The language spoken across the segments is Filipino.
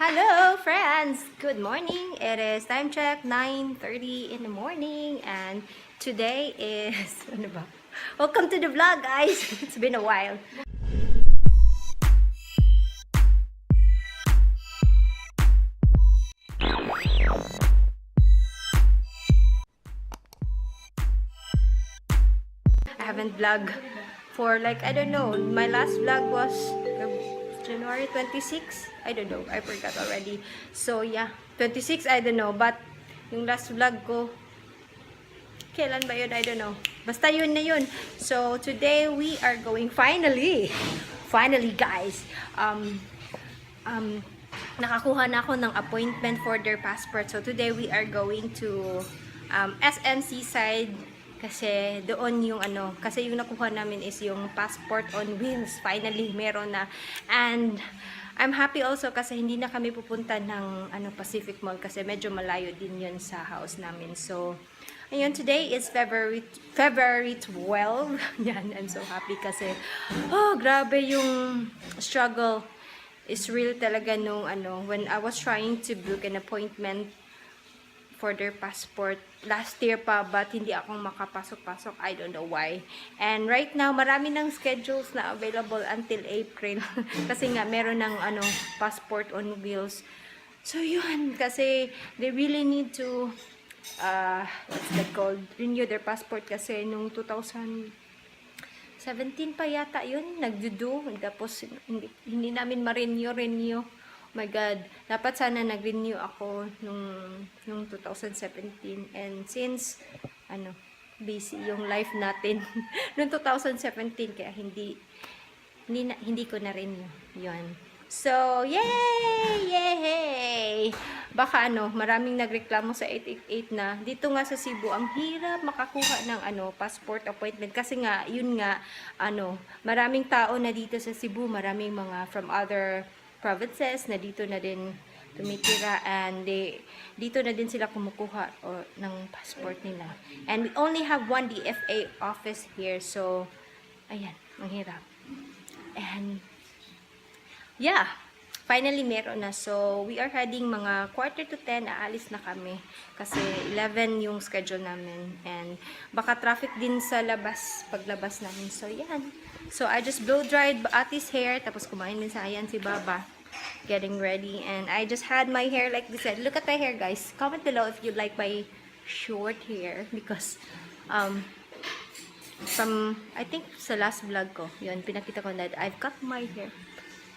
Hello friends! Good morning! It is time check 9:30 in the morning and today is ano ba? Welcome to the vlog guys! It's been a while. I haven't vlogged for like I don't know. My last vlog was January 26. I don't know. I forgot already. So, yeah. 26, I don't know. But, yung last vlog ko, kailan ba yun? I don't know. Basta yun na yun. So, today, we are going, finally, guys, nakakuha na ako ng appointment for their passport. So, today, we are going to SMC side kasi doon yung kasi yung nakuha namin is yung passport on wheels. Finally, meron na. And I'm happy also kasi hindi na kami pupunta ng Pacific Mall kasi medyo malayo din yun sa house namin. So, ayun, today is February 12. Yan, I'm so happy kasi grabe yung struggle is real talaga nung when I was trying to book an appointment for their passport last year pa, but hindi akong makapasok-pasok. I don't know why. And right now, marami ng schedules na available until April. Kasi nga, meron ng passport on wheels. So, yun. Kasi, they really need to, what's that called? Renew their passport. Kasi, nung 2017 pa yata yun, nagdudu. Tapos, hindi namin ma-renew. Oh my God, dapat sana nag-renew ako nung 2017 and since busy yung life natin nung 2017 kaya hindi ko na renew yun. So, yay! Baka maraming nagreklamo sa 888 na dito nga sa Cebu ang hirap makakuha ng passport appointment kasi nga yun nga maraming tao na dito sa Cebu, maraming mga from other provinces na dito na din tumitira and dito na din sila kumukuha ng passport nila. And we only have one DFA office here. So, ayan, ang hirap. And, yeah, finally meron na. So, we are heading mga 9:45, aalis na kami. Kasi 11 yung schedule namin. And, baka traffic din sa labas, paglabas namin. So, yan. So, I just blow-dried Ati's hair. Tapos, kumain din sa ayan si Baba. Getting ready. And, I just had my hair like this. Look at my hair, guys. Comment below if you like my short hair. Because, I think sa last vlog ko, yun, pinakita ko na, I've cut my hair.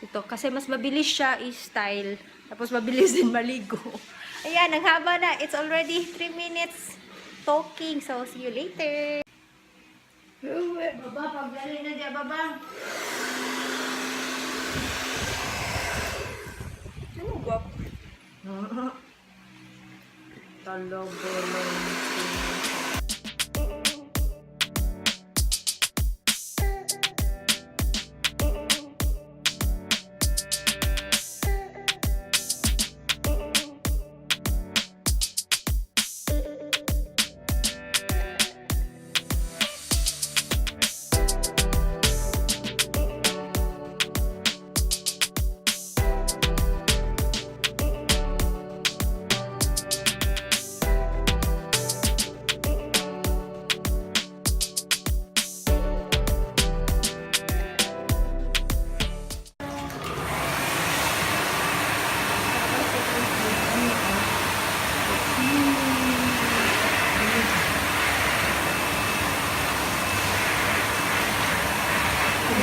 Ito, kasi mas mabilis siya i-style. Tapos, mabilis din maligo. Ayan, ang haba na. It's already 3 minutes talking. So, see you later. Baba, pagdali na dyan, Baba. Ano ba? Talaga lang.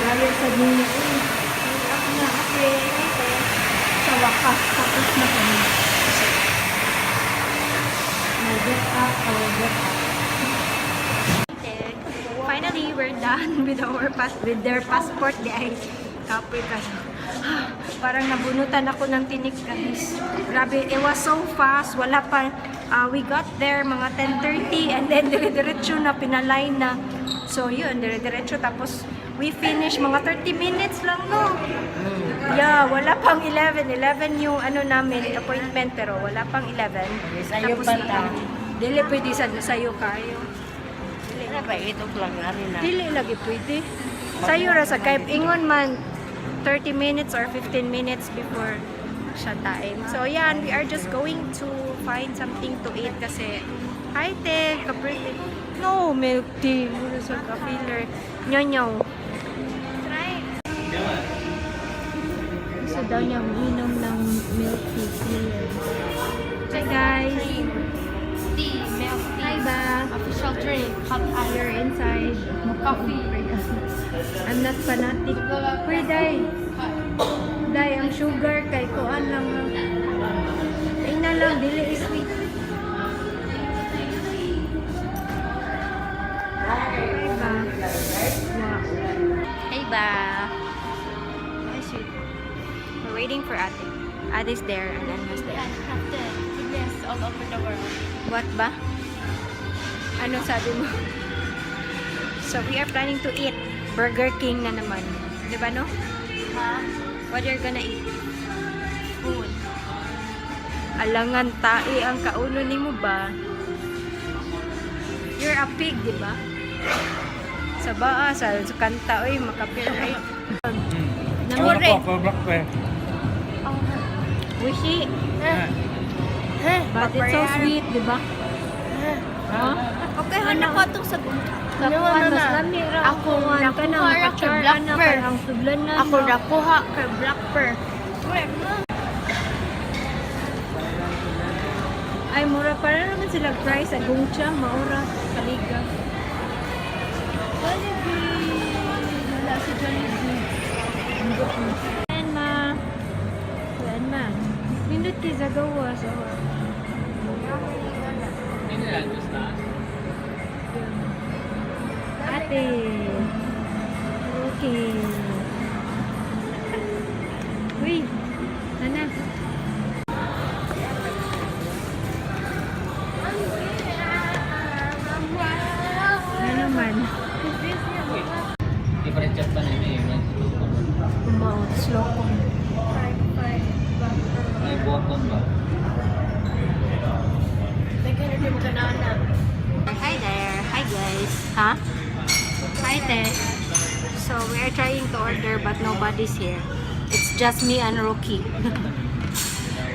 Gaya sa niyo, ako na kasi sa wakas, tapos na kami. Get up. Finally, we're done with their passport. Kapoy ka. Parang nabunutan ako ng tinik guys. Grabe, it was so fast. Wala pa, we got there mga 10:30 and then dire-diretso na, pinaline na. So yun, dire-diretso. Tapos we finish mga 30 minutes lang, no? Yeah, wala pang 11. 11 yung namin, appointment, pero wala pang 11. Sayo pa ta. Dili pwede sayo kayo. Dili pa ito lang na. Dili lagi pwede. Sayo ra sa kay ingon man 30 minutes or 15 minutes before siya time. So, yan. We are just going to find something to eat kasi hi, te. Ka-birthday. No, milk tea. Muna sa ka-filler. Nyanyaw. Try. Gusto daw niya uminom ng milk tea filler. Hi, guys. Tea, milk tea. Hi, ba? Official drink. Hot ice. You're inside. Coffee. I'm not fanatic. Uy, Day. Day, ang sugar kay kuan lang. Ay na lang, dili sweet. Hey ba? Wow. Hey ba? Hi, sweet. We're waiting for Ate. Ate's there and Anna's there. Yes, all over the world. What ba? Ano sabi mo? So, we are planning to eat Burger King na naman. Di ba, no? Ha? What you're gonna eat? Food. Alangan tae ang kauno nimo ba? You're a pig, di ba? Sa baa, sa kanta, oy, makapir ay. Namore. Wishy. But it's so sweet, di ba? Huh? Okay, ano ko itong sa kapuan, mas lami ra. Ako nakuha ra kay Blackbird. Ang sudlan na. Ako nakuha kay Blackbird. Ay, mura para naman sila price sa gungcha, maura, kaliga. Jollibee! Wala si Jollibee. Yan ma. Yan ma. Nindot kayo sa gawa. So, ate. Okay. Uy. Ana. Ano man? Different chat pa na yun eh. Mount slow ko. May bottom ba? Nagkanadim ka na na. Hi there. Hi guys. Ha? Hi te. So we are trying to order but nobody's here. It's just me and Rookie.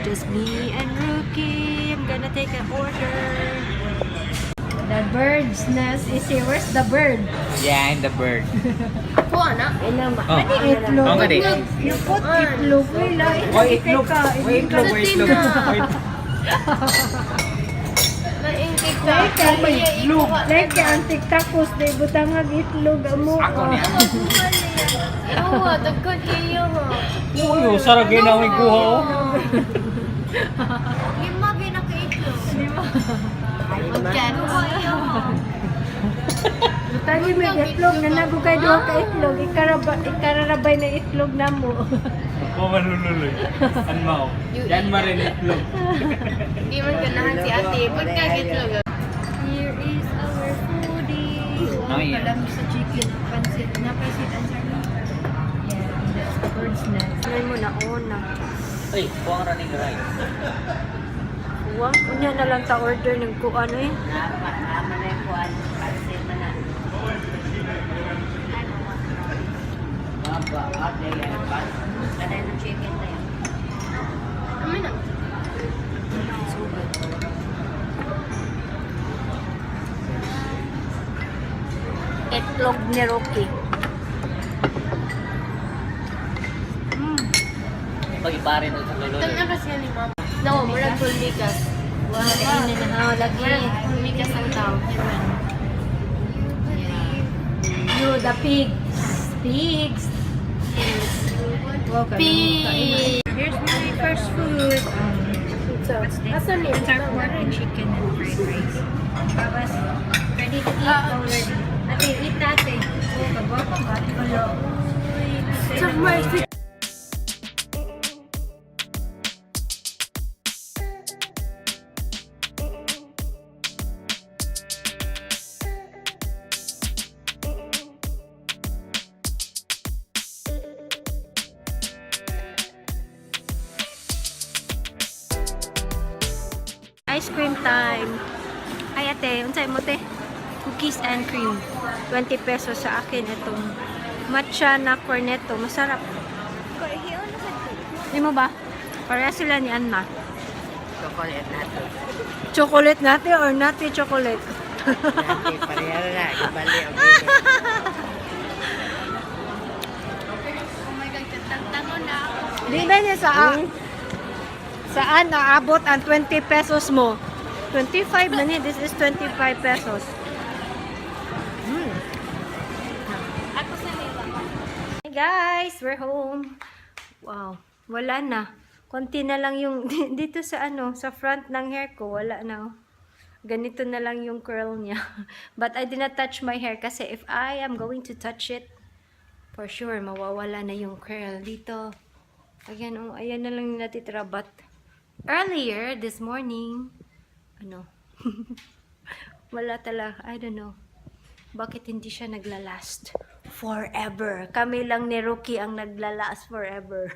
Just me and Rookie. I'm gonna take an order. The bird's nest is here. Where's the bird? Yeah, and the bird. Ako, anak. Oh. Ano itlog? Oo nga di. You put itlog. Wala. Why itlog? Why itlog? Why itlog? Naingkik ka. Like ka may itlog. Like ka ang tiktapos. Di butangag itlog. Amo. Ako niya. Oo, dagkod kayo ha. Uy, sarap ginawin ko ho. Lima pinaka-itlog. Magkano kayo ha? Tagi may itlog na nagugay doon ka itlog. Ikararabay na itlog na mo. Ako malululoy. San mao? Yan marin itlog. Hindi man ganahan si ate. Pagkag-itlog. Here is our foodie. Oh, yeah. Kalam sa chicken. Pansit. Napansit ang sarili. Yeah, that's the bird's nest. Try mo na una. Uy, buwang running right. Uwang. Unya na lang ta order ng kuan eh. Nama na yung kuwan. Pansit na na. Ano yung chicken na yan? Amin na. Itlog ni Rocky. Pag-ipare na sa Ito lululoy. na kasi ni mama. No, murag pulmikas. Wow, kainin na na. Lagi. Murag pulmikas ang tao. You, the pigs. Pigs. Wow, Pig. Here's my first food. What's this? Asan yun? It's our pork and chicken and fried rice. Babas, ready to eat already. Ate, eat natin. Oh, kagwapo ka. Hello. Sa mercy. Ice cream time. Ay ate, unsay mo te? Cookies and cream. 20 pesos sa akin itong matcha na cornetto. Masarap. Di mo ba? Pareha sila ni Anna. Chocolate natin. Chocolate natin or nati chocolate? Natin, pareha na. Ibali ang Di ba niya saan naabot ang 20 pesos mo? 25 na niya. This is 25 pesos. Hey guys, we're home. Wow, wala na. Konti na lang yung dito sa sa front ng hair ko, wala na. Ganito na lang yung curl niya. But I did not touch my hair kasi if I am going to touch it, for sure mawawala na yung curl dito. Ayan, ayan na lang yung natitira. But earlier this morning, wala talaga. I don't know. Bakit hindi siya naglalast forever? Kami lang ni Rookie ang naglalast forever.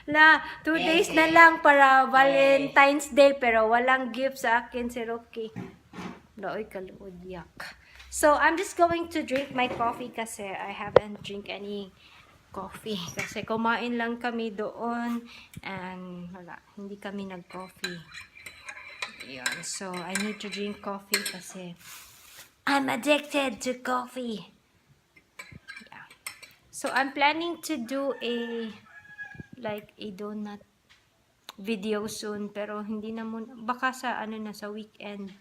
2 days na lang para Valentine's Day, pero walang gift sa akin si Rookie. Daoy kaluod, yak. So, I'm just going to drink my coffee kasi I haven't drink any coffee. Kasi kumain lang kami doon and wala, hindi kami nag-coffee. Yun. So, I need to drink coffee kasi I'm addicted to coffee. Yeah. So, I'm planning to do a donut video soon, pero hindi na muna, baka sa sa weekend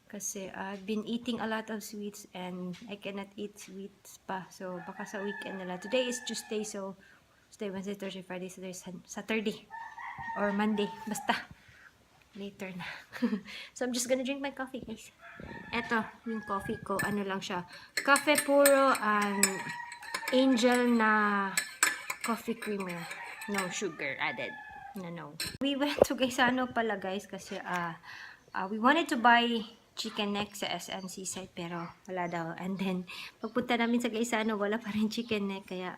kasi I've been eating a lot of sweets and I cannot eat sweets pa, so baka sa weekend na lang. Today is Tuesday, so Tuesday, Wednesday, Thursday, Friday, Saturday or Monday, basta later na. So I'm just gonna drink my coffee, guys. Eto yung coffee ko, lang siya, cafe puro and angel na coffee creamer. No sugar added. No. We went to Gaisano pala, guys, kasi we wanted to buy chicken neck sa SM Seaside, pero wala daw. And then, pagpunta namin sa Gaisano, wala pa rin chicken neck, kaya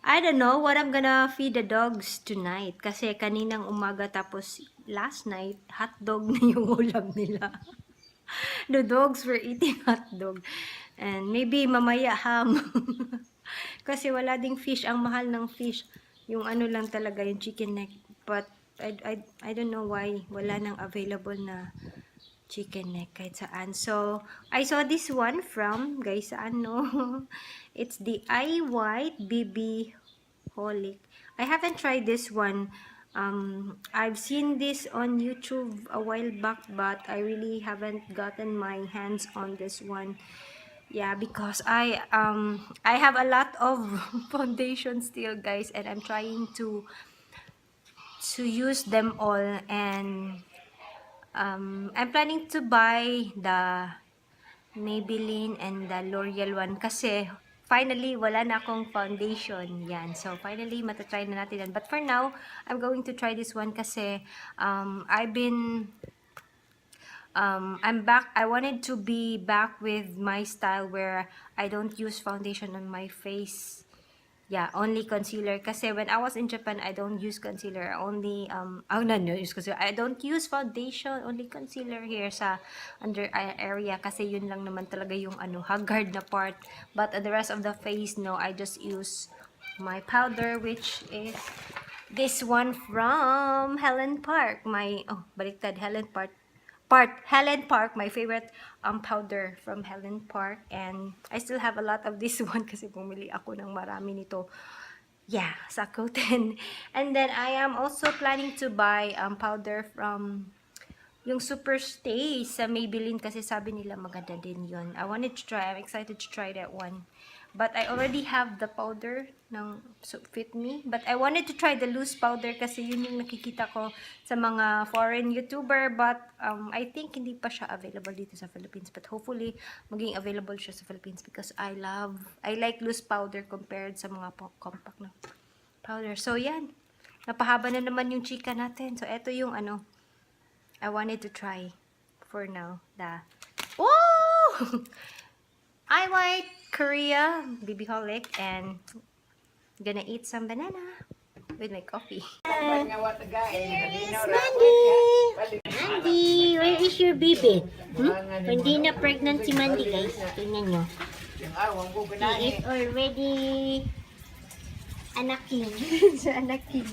I don't know what I'm gonna feed the dogs tonight. Kasi kaninang umaga tapos last night, hotdog na yung ulam nila. The dogs were eating hotdog. And maybe mamaya ham. Kasi wala ding fish. Ang mahal ng fish. Yung lang talaga, yung chicken neck. But I don't know why wala nang available na chicken neck kahit saan. So, I saw this one from, guys, it's the IWhite BB Holic. I haven't tried this one. I've seen this on YouTube a while back, but I really haven't gotten my hands on this one. Yeah, because I have a lot of foundation still, guys, and I'm trying to use them all, and I'm planning to buy the Maybelline and the L'Oreal one kasi finally wala na akong foundation yan. So finally matatry na natin yan. But for now, I'm going to try this one kasi I'm back. I wanted to be back with my style where I don't use foundation on my face. Yeah, only concealer. Kasi when I was in Japan, I don't use concealer. Only, I don't use foundation. Only concealer here sa under eye area. Kasi yun lang naman talaga yung haggard na part. But the rest of the face, no, I just use my powder, which is this one from Helen Park. Baliktad, Helen Park, my favorite powder from Helen Park, and I still have a lot of this one kasi bumili ako ng marami nito. Yeah, sa Koten. And then I am also planning to buy powder from yung Super Stay sa Maybelline kasi sabi nila maganda din yun. I'm excited to try that one. But I already have the powder ng Fit Me. But I wanted to try the loose powder kasi yun yung nakikita ko sa mga foreign YouTuber. But I think hindi pa siya available dito sa Philippines. But hopefully, maging available siya sa Philippines because I like loose powder compared sa mga compact na powder. So yan, napahaba na naman yung chika natin. So eto yung I wanted to try for now. IWhite Korea BB Holic, and gonna eat some banana with my coffee. Here is Mandy. Mandy, where is your baby? Hindi na pregnant si Mandy, guys. Tingnan nyo. He is already Anakin. So, Anakin.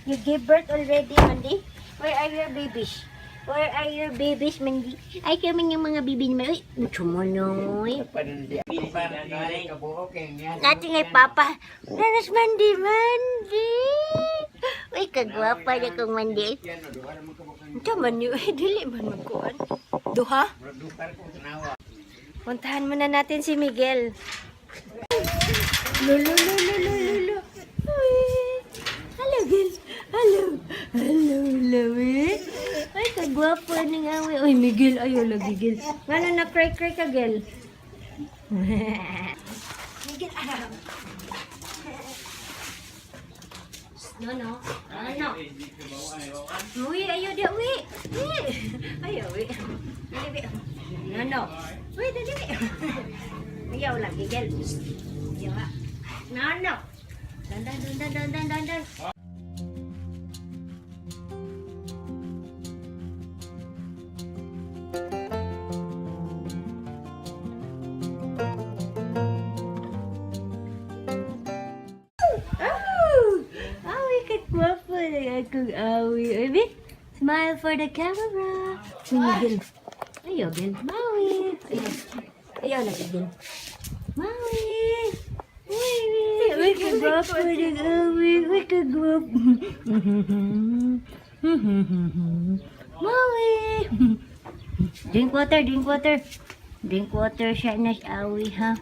You gave birth already, Mandy? Where are your babies? Where are your babies, Mandy? Ay, kami yung mga bibi ni Mandy. Uy, chumunoy. Natin ay papa. Nanas, Mandy, Mandy. Uy, kagwapa na kong Mandy. Ito man yun. Dili man magkuhan. Duha? Puntahan muna natin si Miguel. Lolo, lolo, lolo, lolo. Hello, Gil. Hello. Hello, Lawi. Ay, kagwapo ng awi. Uy, Miguel. Ayaw lagi, Gil. Ano na cry-cry ka, Gil? Miguel, araw. No. Uy, ayaw di, uy. Ayaw, uy. No. Uy, dali. Ayaw lagi, Gil. Ayaw, ha. No. Dan. Akong awi. Ay, smile for the camera. Miguel. Ayaw, Gil. Maui. Ayaw na, Gil. Maui. Uy, kagwapo ng awi. Uy, kagwapo. Maui. Drink water. Drink water siya na awi, ha?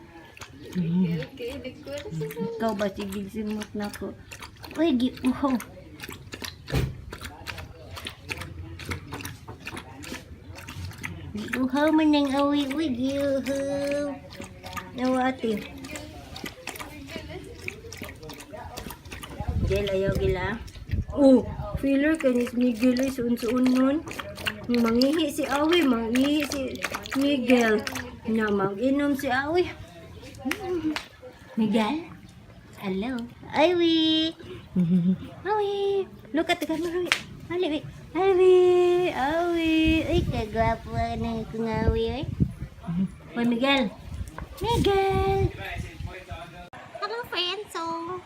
Ikaw ba sige simot na ko? Uy, giuhaw. Giuhaw man ng awi. Uy, giuhaw. Nawati. Gil, ayaw gila. Oh, feeler kanis Miguel ay suun-suun nun. Mangihi si Awi, mangihi si Miguel. Na mag-inom si Awi. Miguel? Hello? Awi! Awi! Look at the camera. Awi! Ay, kagwapo na kong Awi, eh. Hoy, Miguel! Hello, friends! So,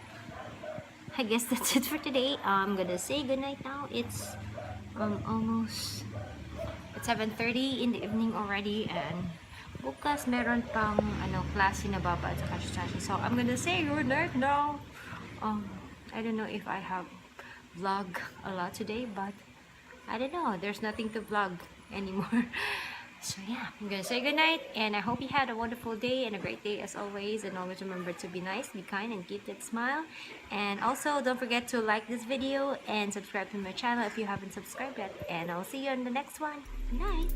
I guess that's it for today. I'm gonna say goodnight now. It's almost 7:30 in the evening already, and bukas meron pang klase na baba at saka sasha. So I'm gonna say good night now. I don't know if I have vlog a lot today, but I don't know. There's nothing to vlog anymore. So yeah, I'm gonna say good night, and I hope you had a wonderful day and a great day as always. And always remember to be nice, be kind, and keep that smile. And also don't forget to like this video and subscribe to my channel if you haven't subscribed yet. And I'll see you in the next one. Good night.